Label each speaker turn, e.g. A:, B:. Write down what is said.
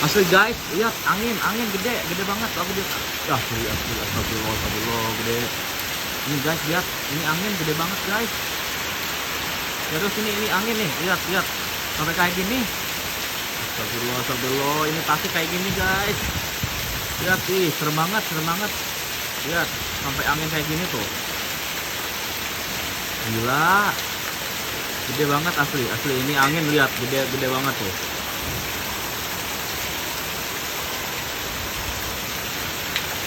A: Asli guys, lihat angin gede, gede banget. Aku lihat. Asli, astagfirullah, astagfirullah, gede. Ini guys, lihat, ini angin gede banget guys. Terus ini angin nih, lihat, sampai kayak gini. Astagfirullah, astagfirullah, ini pasti kayak gini guys. Lihat sih, serem banget. Lihat, sampai angin kayak gini tuh. Gila, gede banget asli. Ini angin lihat, gede banget tuh.